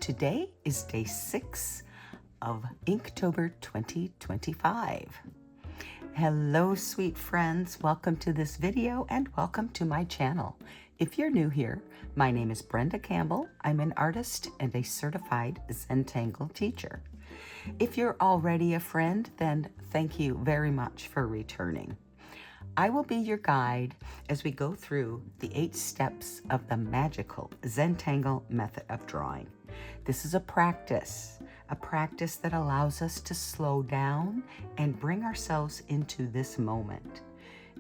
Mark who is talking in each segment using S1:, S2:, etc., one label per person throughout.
S1: Today is day 6 of Inktober 2025. Hello, sweet friends. Welcome to this video and welcome to my channel. If you're new here, my name is Brenda Campbell. I'm an artist and a certified Zentangle teacher. If you're already a friend, then thank you very much for returning. I will be your guide as we go through the 8 steps of the Magical Zentangle Method of drawing. This is a practice that allows us to slow down and bring ourselves into this moment.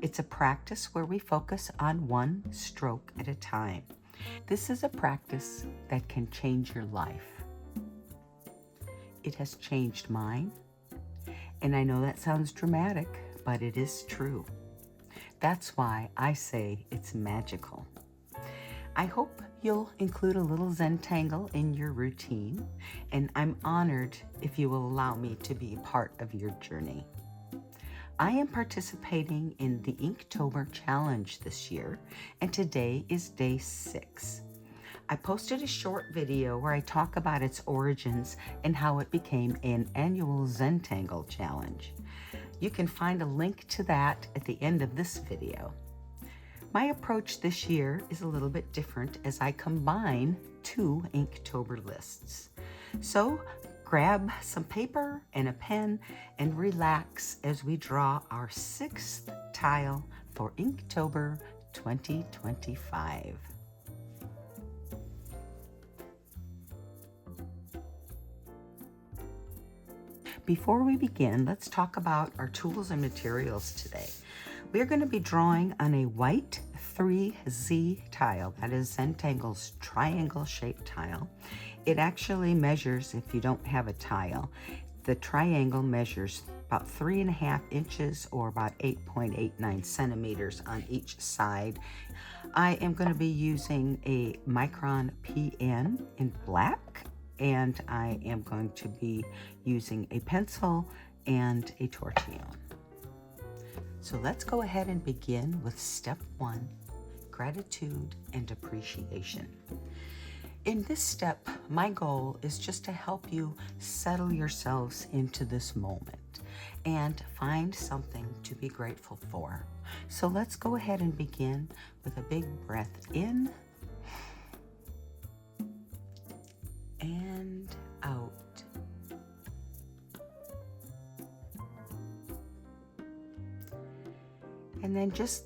S1: It's a practice where we focus on one stroke at a time. This is a practice that can change your life. It has changed mine, and I know that sounds dramatic, but it is true. That's why I say it's magical. I hope you'll include a little Zentangle in your routine, and I'm honored if you will allow me to be part of your journey. I am participating in the Inktober challenge this year, and today is day 6. I posted a short video where I talk about its origins and how it became an annual Zentangle challenge. You can find a link to that at the end of this video. My approach this year is a little bit different as I combine 2 Inktober lists. So grab some paper and a pen and relax as we draw our 6th tile for Inktober 2025. Before we begin, let's talk about our tools and materials today. We're going to be drawing on a white 3Z tile, that is Zentangle's triangle-shaped tile. It actually measures, if you don't have a tile, the triangle measures about 3.5 inches or about 8.89 centimeters on each side. I am going to be using a Micron PN in black, and I am going to be using a pencil and a tortillon. So let's go ahead and begin with step 1, gratitude and appreciation. In this step, my goal is just to help you settle yourselves into this moment and find something to be grateful for. So let's go ahead and begin with a big breath in and out. And then just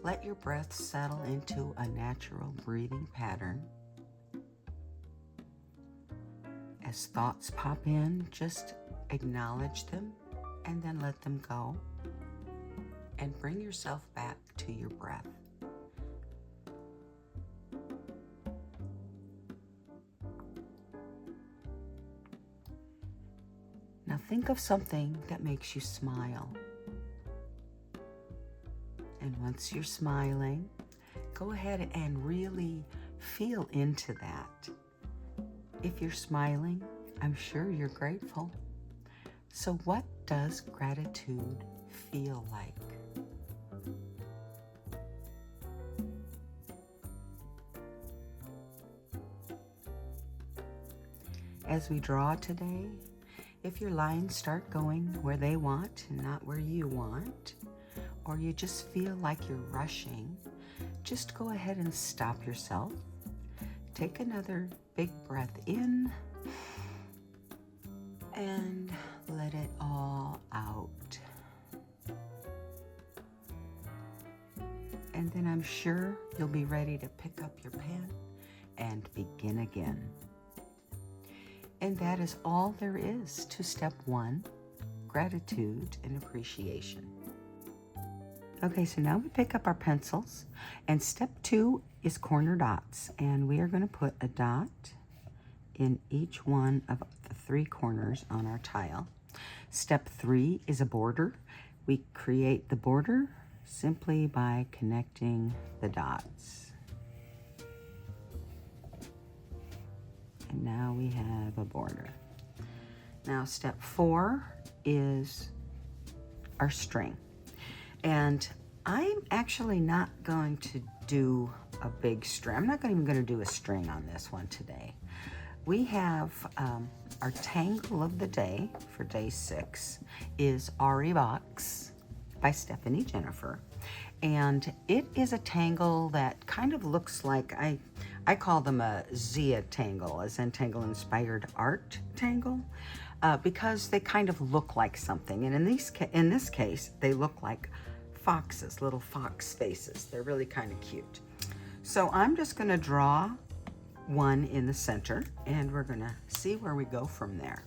S1: let your breath settle into a natural breathing pattern. As thoughts pop in, just acknowledge them and then let them go. And bring yourself back to your breath. Now think of something that makes you smile. And once you're smiling, go ahead and really feel into that. If you're smiling, I'm sure you're grateful. So what does gratitude feel like? As we draw today, if your lines start going where they want and not where you want, or you just feel like you're rushing, just go ahead and stop yourself. Take another big breath in and let it all out. And then I'm sure you'll be ready to pick up your pen and begin again. And that is all there is to step 1, gratitude and appreciation. Okay, so now we pick up our pencils, and step 2 is corner dots, and we are going to put a dot in each one of the 3 corners on our tile. Step 3 is a border. We create the border simply by connecting the dots. And now we have a border. Now step 4 is our string. And I'm actually not going to do a big string. I'm not even going to do a string on this one today. we have our tangle of the day for day 6 is Aurivox by Stephanie Jennifer. And it is a tangle that kind of looks like, I call them a Zentangle, a Zentangle inspired art tangle, because they kind of look like something. And in this case, they look like foxes, little fox faces. They're really kind of cute. So I'm just gonna draw one in the center, and we're gonna see where we go from there.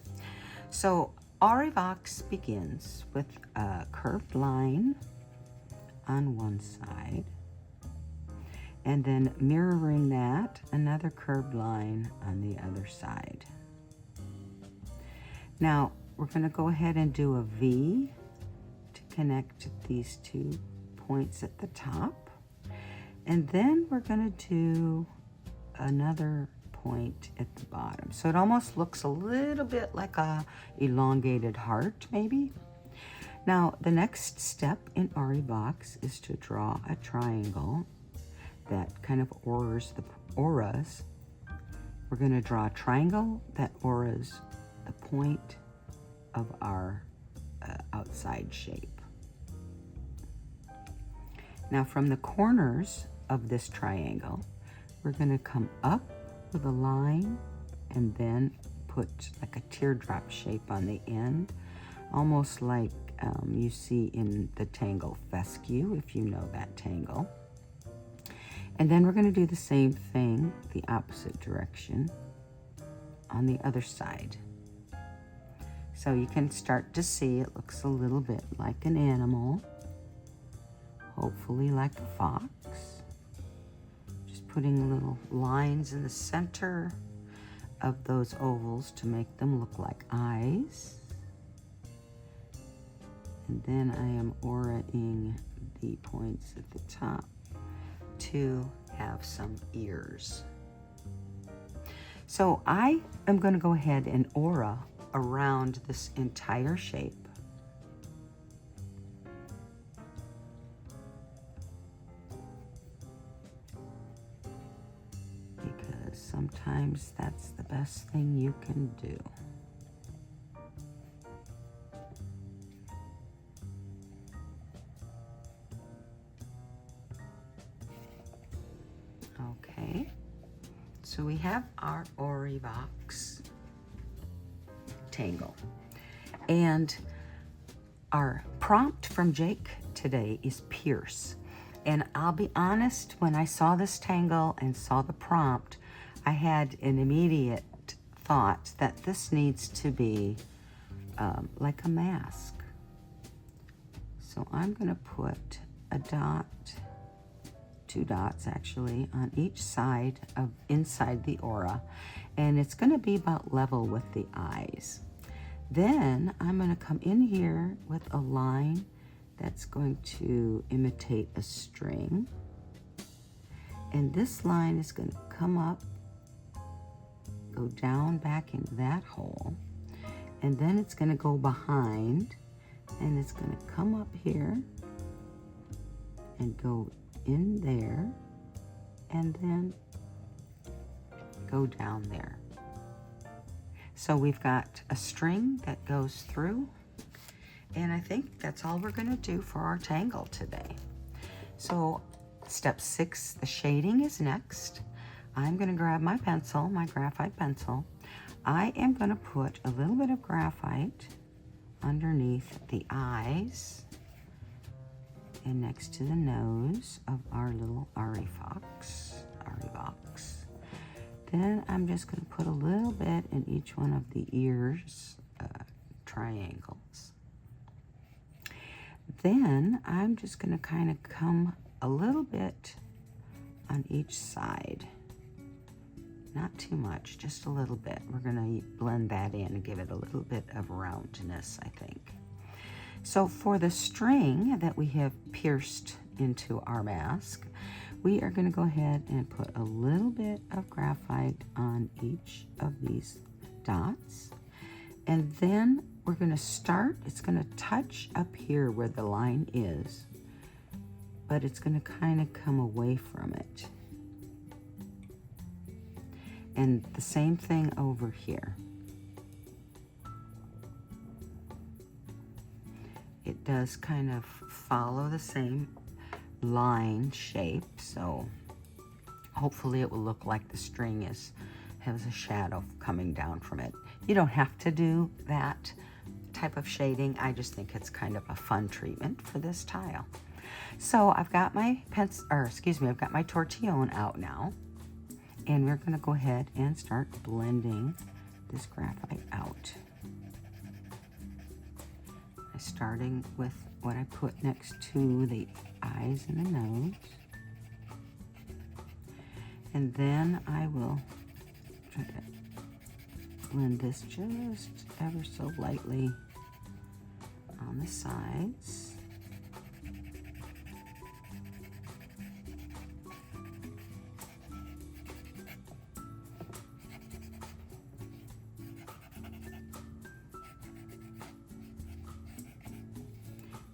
S1: So Aurivox begins with a curved line on one side, and then mirroring that, another curved line on the other side. Now we're going to go ahead and do a V to connect these 2 points at the top, and then we're going to do another point at the bottom. So it almost looks a little bit like a elongated heart, maybe. Now, the next step in Aurivox is to draw a triangle that kind of auras. We're going to draw a triangle that auras the point of our outside shape. Now, from the corners of this triangle, we're going to come up with a line and then put like a teardrop shape on the end, almost like you see in the tangle fescue, if you know that tangle. And then we're going to do the same thing, the opposite direction, on the other side. So you can start to see it looks a little bit like an animal, hopefully like a fox. Just putting little lines in the center of those ovals to make them look like eyes. And then I am auraing the points at the top to have some ears. So I am going to go ahead and aura around this entire shape. Because sometimes that's the best thing you can do. Okay, so we have our Aurivox tangle. And our prompt from Jake today is pierce. And I'll be honest, when I saw this tangle and saw the prompt, I had an immediate thought that this needs to be like a mask. So I'm going to put a dot, 2 dots actually, on each side of inside the aura, and it's going to be about level with the eyes. Then I'm going to come in here with a line that's going to imitate a string, and this line is going to come up, go down back in that hole, and then it's going to go behind, and it's going to come up here and go in there, and then go down there. So we've got a string that goes through, and I think that's all we're going to do for our tangle today. So step 6, the shading is next. I'm going to grab my pencil, my graphite pencil. I am going to put a little bit of graphite underneath the eyes and next to the nose of our little Aurivox. Then I'm just going to put a little bit in each one of the ears triangles. Then I'm just going to kind of come a little bit on each side. Not too much, just a little bit. We're going to blend that in and give it a little bit of roundness, I think. So for the string that we have pierced into our mask, we are going to go ahead and put a little bit of graphite on each of these dots. And then we're going to start, it's going to touch up here where the line is, but it's going to kind of come away from it. And the same thing over here. It does kind of follow the same line shape, so hopefully it will look like the string has a shadow coming down from it. You don't have to do that type of shading. I just think it's kind of a fun treatment for this tile. So I've got my I've got my tortillon out now, and we're going to go ahead and start blending this graphite out. Starting with what I put next to the eyes and the nose. And then I will try to blend this just ever so lightly on the sides.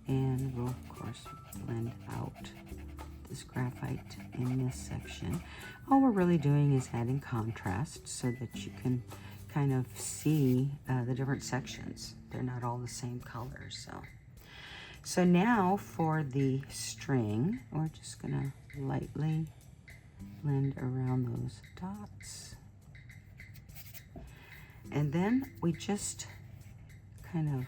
S1: And we'll, of course, blend out this graphite in this section. All we're really doing is adding contrast so that you can kind of see the different sections. They're not all the same color. So now for the string, we're just gonna lightly blend around those dots. And then we just kind of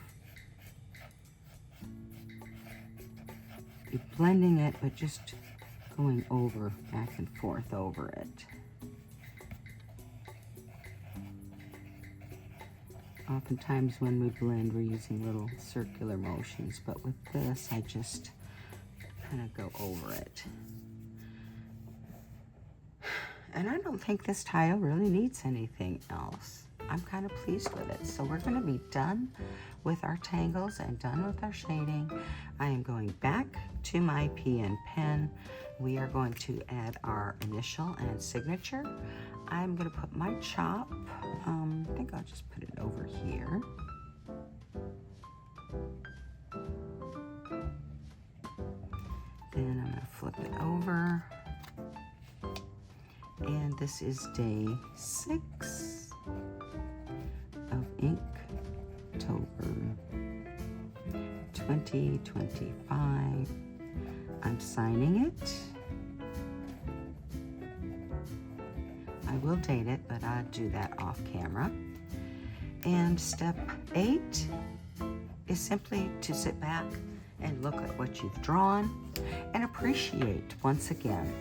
S1: blending it, but just going over, back and forth over it. Oftentimes when we blend, we're using little circular motions, but with this, I just kind of go over it. And I don't think this tile really needs anything else. I'm kind of pleased with it. So we're going to be done with our tangles and done with our shading. I am going back to my PN pen. We are going to add our initial and signature. I'm going to put my chop. I think I'll just put it over here. Then I'm going to flip it over. And this is day 6 of Inktober 2025. I'm signing it. I will date it, but I'll do that off camera. And step 8 is simply to sit back and look at what you've drawn and appreciate once again.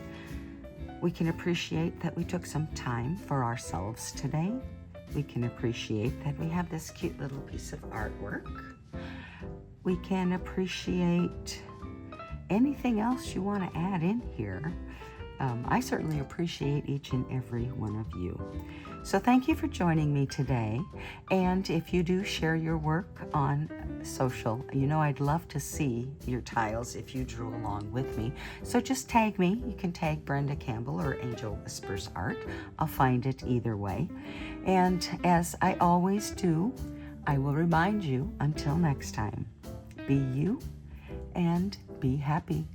S1: We can appreciate that we took some time for ourselves today. We can appreciate that we have this cute little piece of artwork. We can appreciate anything else you want to add in here. I certainly appreciate each and every one of you. So thank you for joining me today. And if you do share your work on social, you know I'd love to see your tiles if you drew along with me. So just tag me. You can tag Brenda Campbell or Angel Whispers Art. I'll find it either way. And as I always do, I will remind you until next time, be you and be happy.